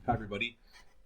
Hi, everybody.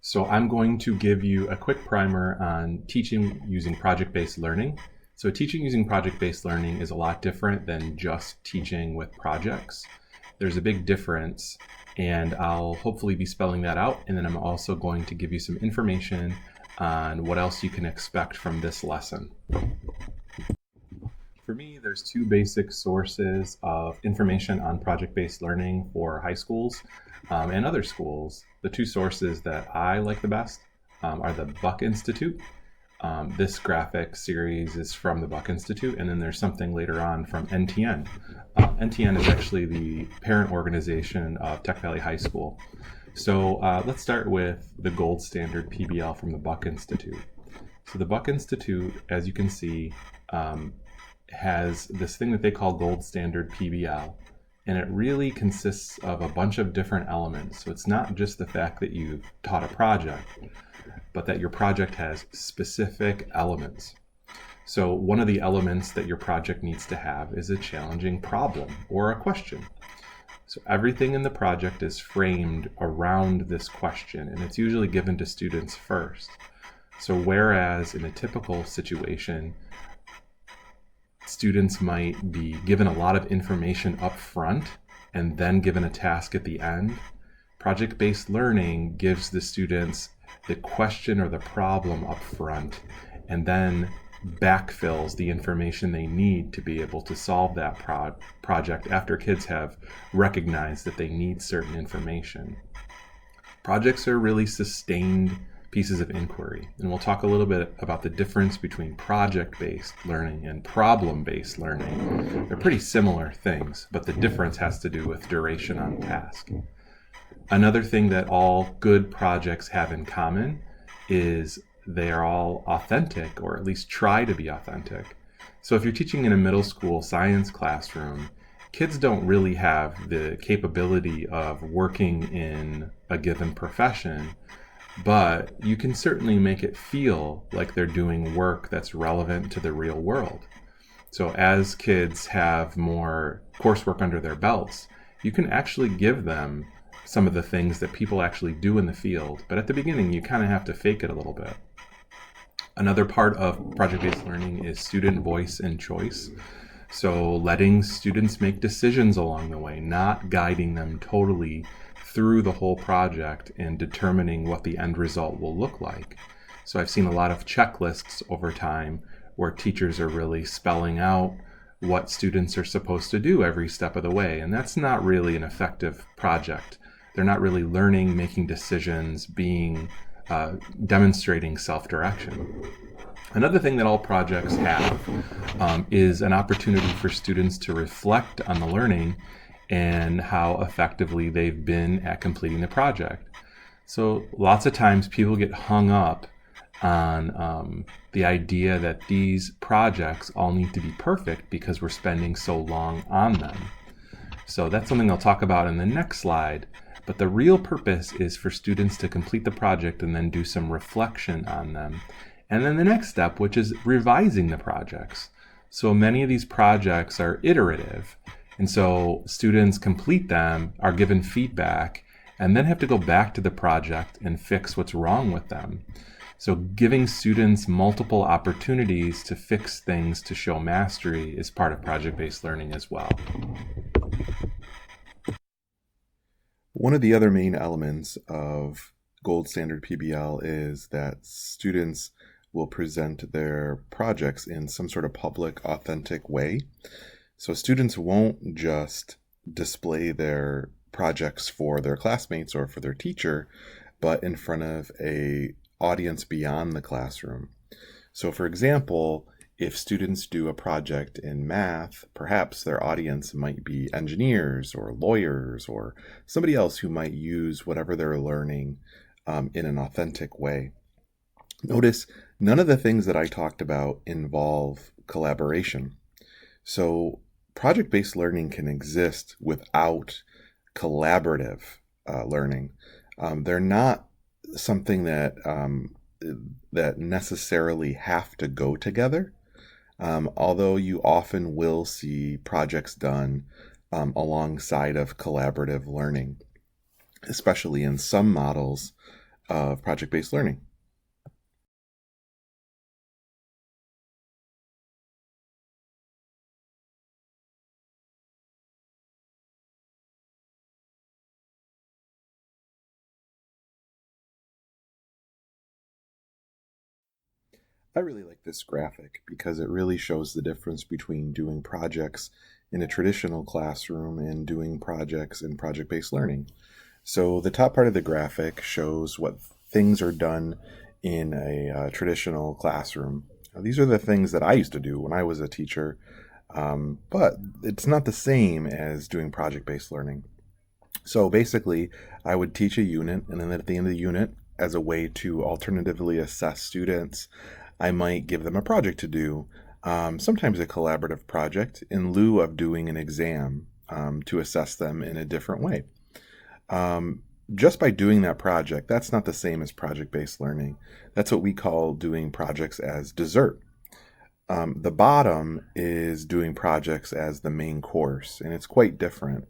So I'm going to give you a quick primer on teaching using project-based learning. So teaching using project-based learning is a lot different than just teaching with projects. There's a big difference, and I'll hopefully be spelling that out. And then I'm also going to give you some information on what else you can expect from this lesson. For me, there's two basic sources of information on project-based learning for high schools and other schools. The two sources that I like the best are the Buck Institute. This graphic series is from the Buck Institute, and then there's something later on from NTN. NTN is actually the parent organization of Tech Valley High School. So let's start with the gold standard PBL from the Buck Institute. So the Buck Institute, as you can see, has this thing that they call gold standard PBL, and it really consists of a bunch of different elements. So it's not just the fact that you've taught a project, but that your project has specific elements. So one of the elements that your project needs to have is a challenging problem or a question. So everything in the project is framed around this question, and it's usually given to students first. So whereas in a typical situation, students might be given a lot of information up front and then given a task at the end, project-based learning gives the students the question or the problem up front and then backfills the information they need to be able to solve that project after kids have recognized that they need certain information. Projects are really sustained pieces of inquiry, and we'll talk a little bit about the difference between project-based learning and problem-based learning. They're pretty similar things, but the difference has to do with duration on task. Another thing that all good projects have in common is they are all authentic, or at least try to be authentic. So if you're teaching in a middle school science classroom, kids don't really have the capability of working in a given profession, but you can certainly make it feel like they're doing work that's relevant to the real world. So as kids have more coursework under their belts, you can actually give them some of the things that people actually do in the field. But at the beginning, you kind of have to fake it a little bit. Another part of project-based learning is student voice and choice. So letting students make decisions along the way, not guiding them totally through the whole project and determining what the end result will look like. So I've seen a lot of checklists over time where teachers are really spelling out what students are supposed to do every step of the way, and that's not really an effective project. They're not really learning, making decisions, demonstrating self-direction. Another thing that all projects have is an opportunity for students to reflect on the learning and how effectively they've been at completing the project. So lots of times people get hung up on the idea that these projects all need to be perfect because we're spending so long on them. So that's something I'll talk about in the next slide. But the real purpose is for students to complete the project and then do some reflection on them. And then the next step, which is revising the projects. So many of these projects are iterative. And so students complete them, are given feedback, and then have to go back to the project and fix what's wrong with them. So giving students multiple opportunities to fix things to show mastery is part of project-based learning as well. One of the other main elements of gold standard PBL is that students will present their projects in some sort of public, authentic way. So students won't just display their projects for their classmates or for their teacher, but in front of an audience beyond the classroom. So for example, if students do a project in math, perhaps their audience might be engineers or lawyers or somebody else who might use whatever they're learning in an authentic way. Notice none of the things that I talked about involve collaboration. So project-based learning can exist without collaborative learning. They're not something that necessarily have to go together, although you often will see projects done alongside of collaborative learning. especially in some models of project-based learning. I really like this graphic because it really shows the difference between doing projects in a traditional classroom and doing projects in project-based learning. So the top part of the graphic shows what things are done in a traditional classroom. Now, these are the things that I used to do when I was a teacher, but it's not the same as doing project-based learning. So basically, I would teach a unit, and then at the end of the unit, as a way to alternatively assess students, I might give them a project to do, sometimes a collaborative project, in lieu of doing an exam to assess them in a different way. Just by doing that project, that's not the same as project-based learning. That's what we call doing projects as dessert. The bottom is doing projects as the main course, and it's quite different.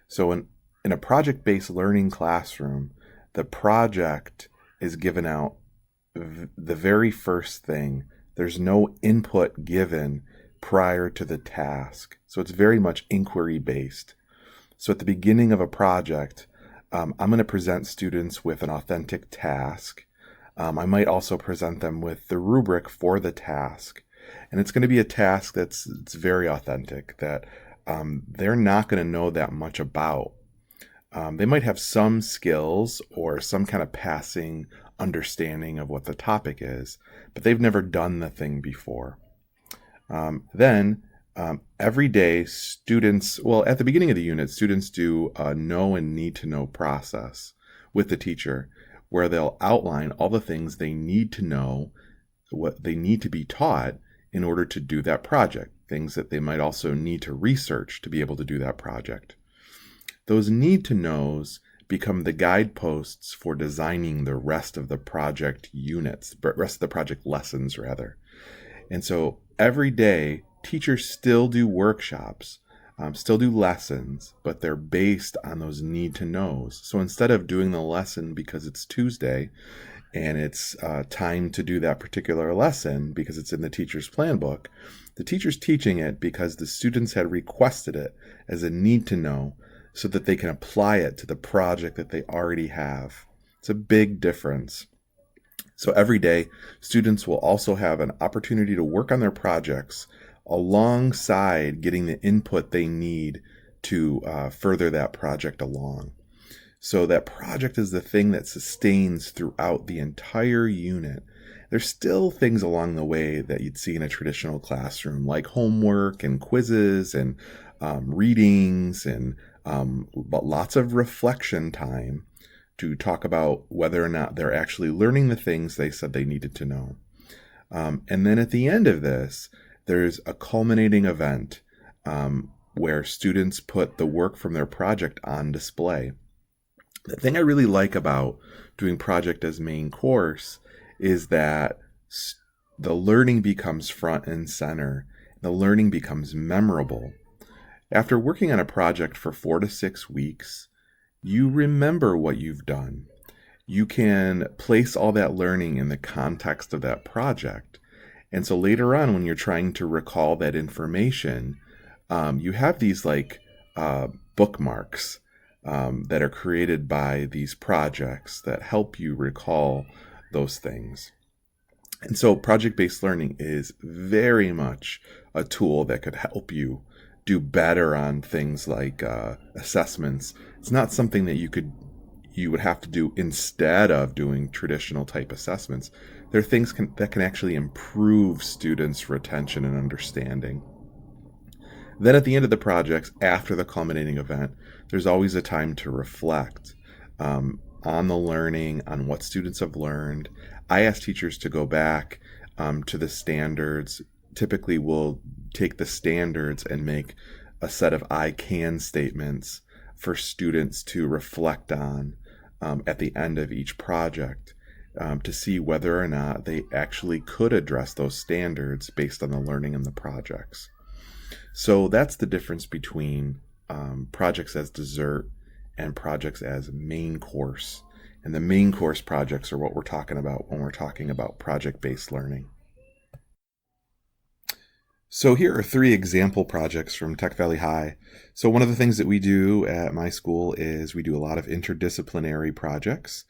So in a project-based learning classroom, the project is given out the very first thing. There's no input given prior to the task. So it's very much inquiry-based. So at the beginning of a project, I'm going to present students with an authentic task. I might also present them with the rubric for the task. And it's going to be a task that's very authentic, that they're not going to know that much about. They might have some skills or some kind of passing understanding of what the topic is, but they've never done the thing before. Then every day students, well, at the beginning of the unit, students do a know and need to know process with the teacher, where they'll outline all the things they need to know, what they need to be taught in order to do that project, things that they might also need to research to be able to do that project. Those need to knows become the guideposts for designing the rest of the project units, the rest of the project lessons rather. And so every day, teachers still do workshops, still do lessons, but they're based on those need to knows. So instead of doing the lesson because it's Tuesday and it's time to do that particular lesson because it's in the teacher's plan book, the teacher's teaching it because the students had requested it as a need to know, so that they can apply it to the project that they already have. It's a big difference. So every day, students will also have an opportunity to work on their projects alongside getting the input they need to further that project along. So that project is the thing that sustains throughout the entire unit. There's still things along the way that you'd see in a traditional classroom, like homework and quizzes and readings and but lots of reflection time to talk about whether or not they're actually learning the things they said they needed to know. And then at the end of this, there's a culminating event where students put the work from their project on display. The thing I really like about doing project as main course is that the learning becomes front and center. The learning becomes memorable. After working on a project for 4 to 6 weeks, you remember what you've done. You can place all that learning in the context of that project. And so later on, when you're trying to recall that information, you have these like bookmarks that are created by these projects that help you recall those things. And so project-based learning is very much a tool that could help you do better on things like assessments. It's not something that you would have to do instead of doing traditional type assessments. There are things that can actually improve students' retention and understanding. Then at the end of the projects, after the culminating event, there's always a time to reflect on the learning, on what students have learned. I ask teachers to go back to the standards. Typically, we'll take the standards and make a set of I can statements for students to reflect on at the end of each project to see whether or not they actually could address those standards based on the learning in the projects. So that's the difference between projects as dessert and projects as main course. And the main course projects are what we're talking about when we're talking about project-based learning. So here are 3 example projects from Tech Valley High. So one of the things that we do at my school is we do a lot of interdisciplinary projects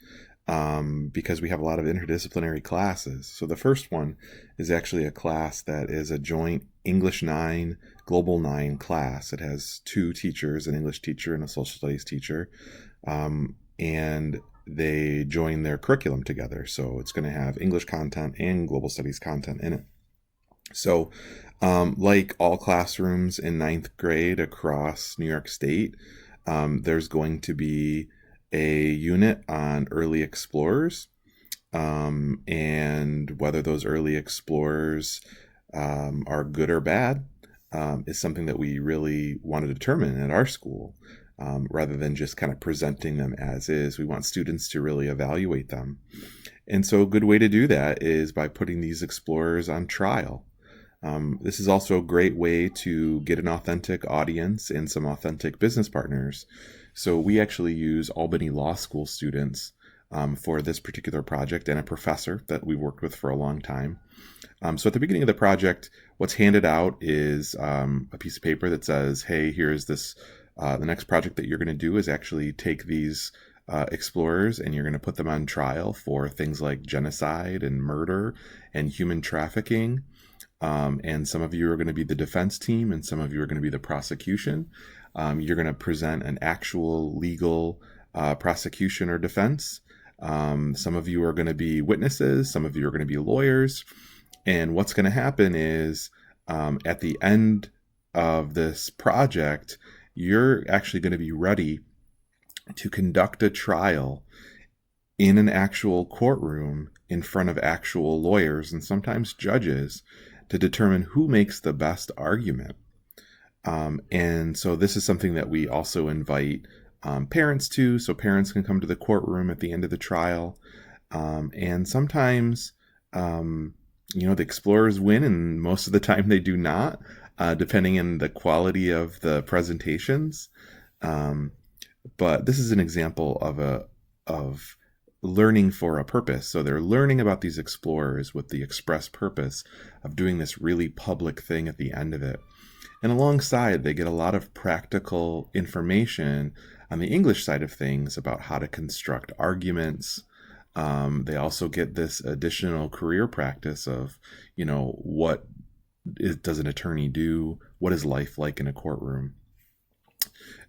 because we have a lot of interdisciplinary classes. So the first one is actually a class that is a joint English 9, Global 9 class. It has 2 teachers, an English teacher and a social studies teacher, and they join their curriculum together. So it's going to have English content and global studies content in it. So like all classrooms in 9th grade across New York State, there's going to be a unit on early explorers, and whether those early explorers are good or bad is something that we really want to determine at our school, rather than just kind of presenting them as is. We want students to really evaluate them. And so a good way to do that is by putting these explorers on trial. This is also a great way to get an authentic audience and some authentic business partners. So we actually use Albany Law School students for this particular project, and a professor that we've worked with for a long time. So at the beginning of the project, what's handed out is a piece of paper that says, hey, here's this, the next project that you're going to do is actually take these explorers and you're going to put them on trial for things like genocide and murder and human trafficking. And some of you are going to be the defense team and some of you are going to be the prosecution. You're going to present an actual legal prosecution or defense. Some of you are going to be witnesses. Some of you are going to be lawyers. And what's going to happen is at the end of this project, you're actually going to be ready to conduct a trial in an actual courtroom in front of actual lawyers and sometimes judges to determine who makes the best argument. And so this is something that we also invite parents to, so parents can come to the courtroom at the end of the trial. And sometimes, the explorers win, and most of the time they do not, depending on the quality of the presentations. But this is an example of learning for a purpose. So they're learning about these explorers with the express purpose of doing this really public thing at the end of it. And alongside, they get a lot of practical information on the English side of things about how to construct arguments. They also get this additional career practice of, what does an attorney do? What is life like in a courtroom?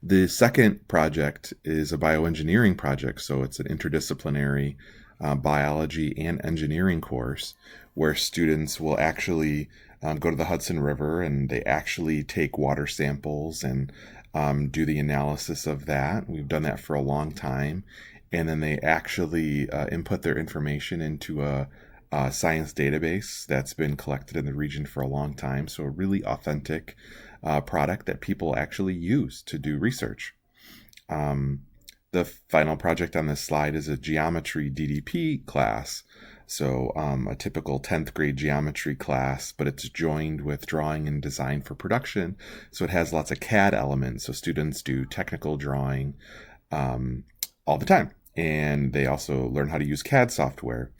The second project is a bioengineering project, so it's an interdisciplinary biology and engineering course where students will actually go to the Hudson River and they actually take water samples and do the analysis of that. We've done that for a long time. And then they actually input their information into a science database that's been collected in the region for a long time. So a really authentic product that people actually use to do research. The final project on this slide is a geometry DDP class. So a typical 10th grade geometry class, but it's joined with drawing and design for production. So it has lots of CAD elements. So students do technical drawing all the time. And they also learn how to use CAD software.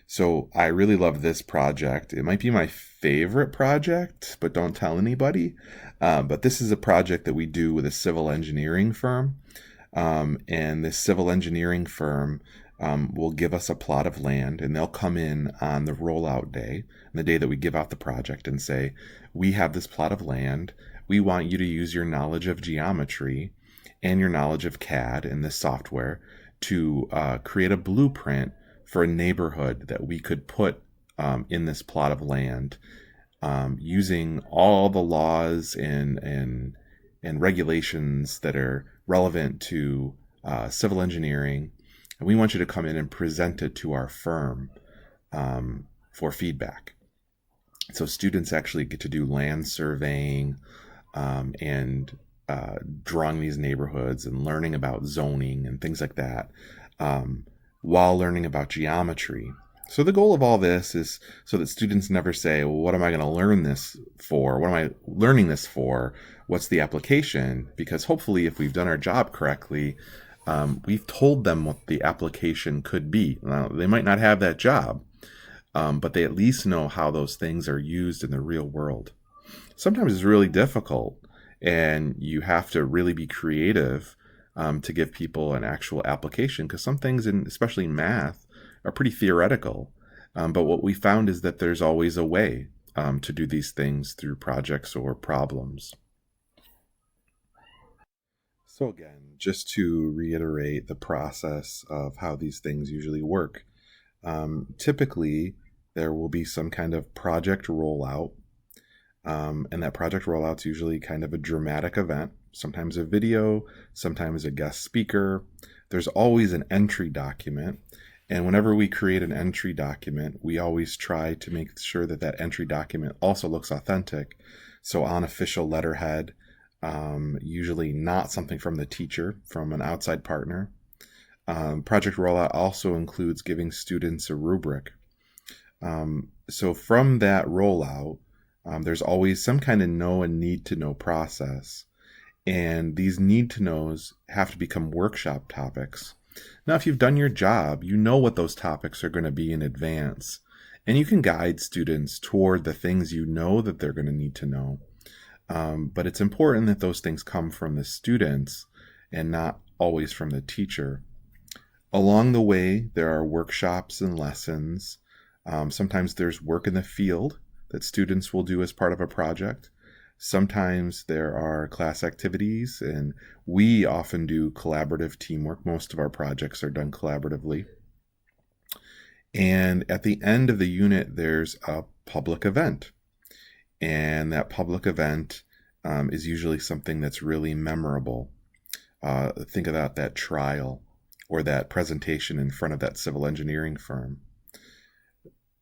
So I really love this project. It might be my favorite project, but don't tell anybody. But this is a project that we do with a civil engineering firm. And this civil engineering firm will give us a plot of land, and they'll come in on the rollout day, the day that we give out the project, and say, we have this plot of land. We want you to use your knowledge of geometry and your knowledge of CAD and this software to create a blueprint for a neighborhood that we could put in this plot of land, using all the laws and regulations that are relevant to civil engineering. And we want you to come in and present it to our firm for feedback. So students actually get to do land surveying and drawing these neighborhoods and learning about zoning and things like that, while learning about geometry. So the goal of all this is so that students never say, well, what am I going to learn this for? What am I learning this for? What's the application? Because hopefully if we've done our job correctly, we've told them what the application could be. Now, they might not have that job, but they at least know how those things are used in the real world. Sometimes it's really difficult, and you have to really be creative to give people an actual application, because some things, especially in math, are pretty theoretical. But what we found is that there's always a way to do these things through projects or problems. So, again, just to reiterate the process of how these things usually work, typically there will be some kind of project rollout. And that project rollout's usually kind of a dramatic event, sometimes a video, sometimes a guest speaker. There's always an entry document. And whenever we create an entry document, we always try to make sure that that entry document also looks authentic. So on official letterhead, usually not something from the teacher, from an outside partner. Project rollout also includes giving students a rubric. So from that rollout, there's always some kind of know and need to know process. And these need to knows have to become workshop topics. Now, if you've done your job, you know what those topics are going to be in advance. And you can guide students toward the things you know that they're going to need to know. But it's important that those things come from the students and not always from the teacher. Along the way, there are workshops and lessons. Sometimes there's work in the field that students will do as part of a project. Sometimes there are class activities, and we often do collaborative teamwork. Most of our projects are done collaboratively. And at the end of the unit, there's a public event. And that public event is usually something that's really memorable. Think about that trial or that presentation in front of that civil engineering firm.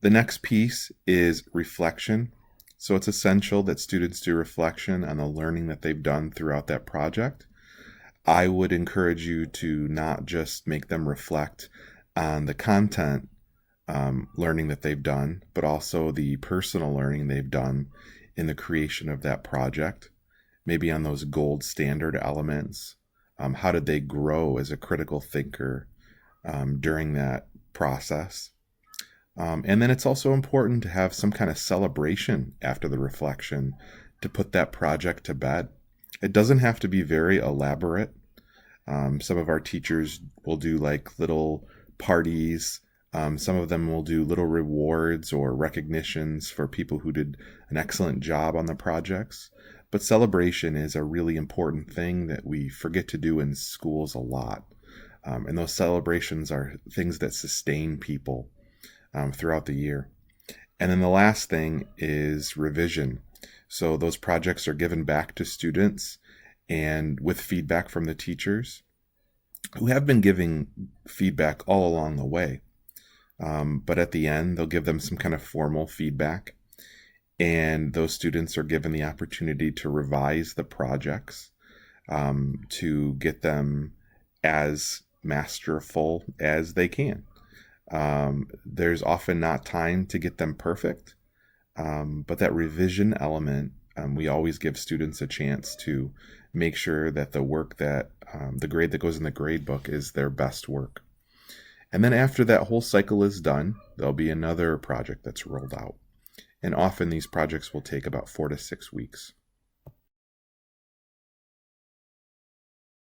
The next piece is reflection. So it's essential that students do reflection on the learning that they've done throughout that project. I would encourage you to not just make them reflect on the content learning that they've done, but also the personal learning they've done in the creation of that project, maybe on those gold standard elements. How did they grow as a critical thinker during that process? And then it's also important to have some kind of celebration after the reflection to put that project to bed. It doesn't have to be very elaborate. Some of our teachers will do like little parties. Some of them will do little rewards or recognitions for people who did an excellent job on the projects. But celebration is a really important thing that we forget to do in schools a lot. And those celebrations are things that sustain people throughout the year. And then the last thing is revision. So those projects are given back to students and with feedback from the teachers who have been giving feedback all along the way. But at the end, they'll give them some kind of formal feedback. And those students are given the opportunity to revise the projects to get them as masterful as they can. There's often not time to get them perfect, but that revision element, we always give students a chance to make sure that the work that the grade that goes in the grade book is their best work. And then after that whole cycle is done, there'll be another project that's rolled out. And often these projects will take about 4 to 6 weeks.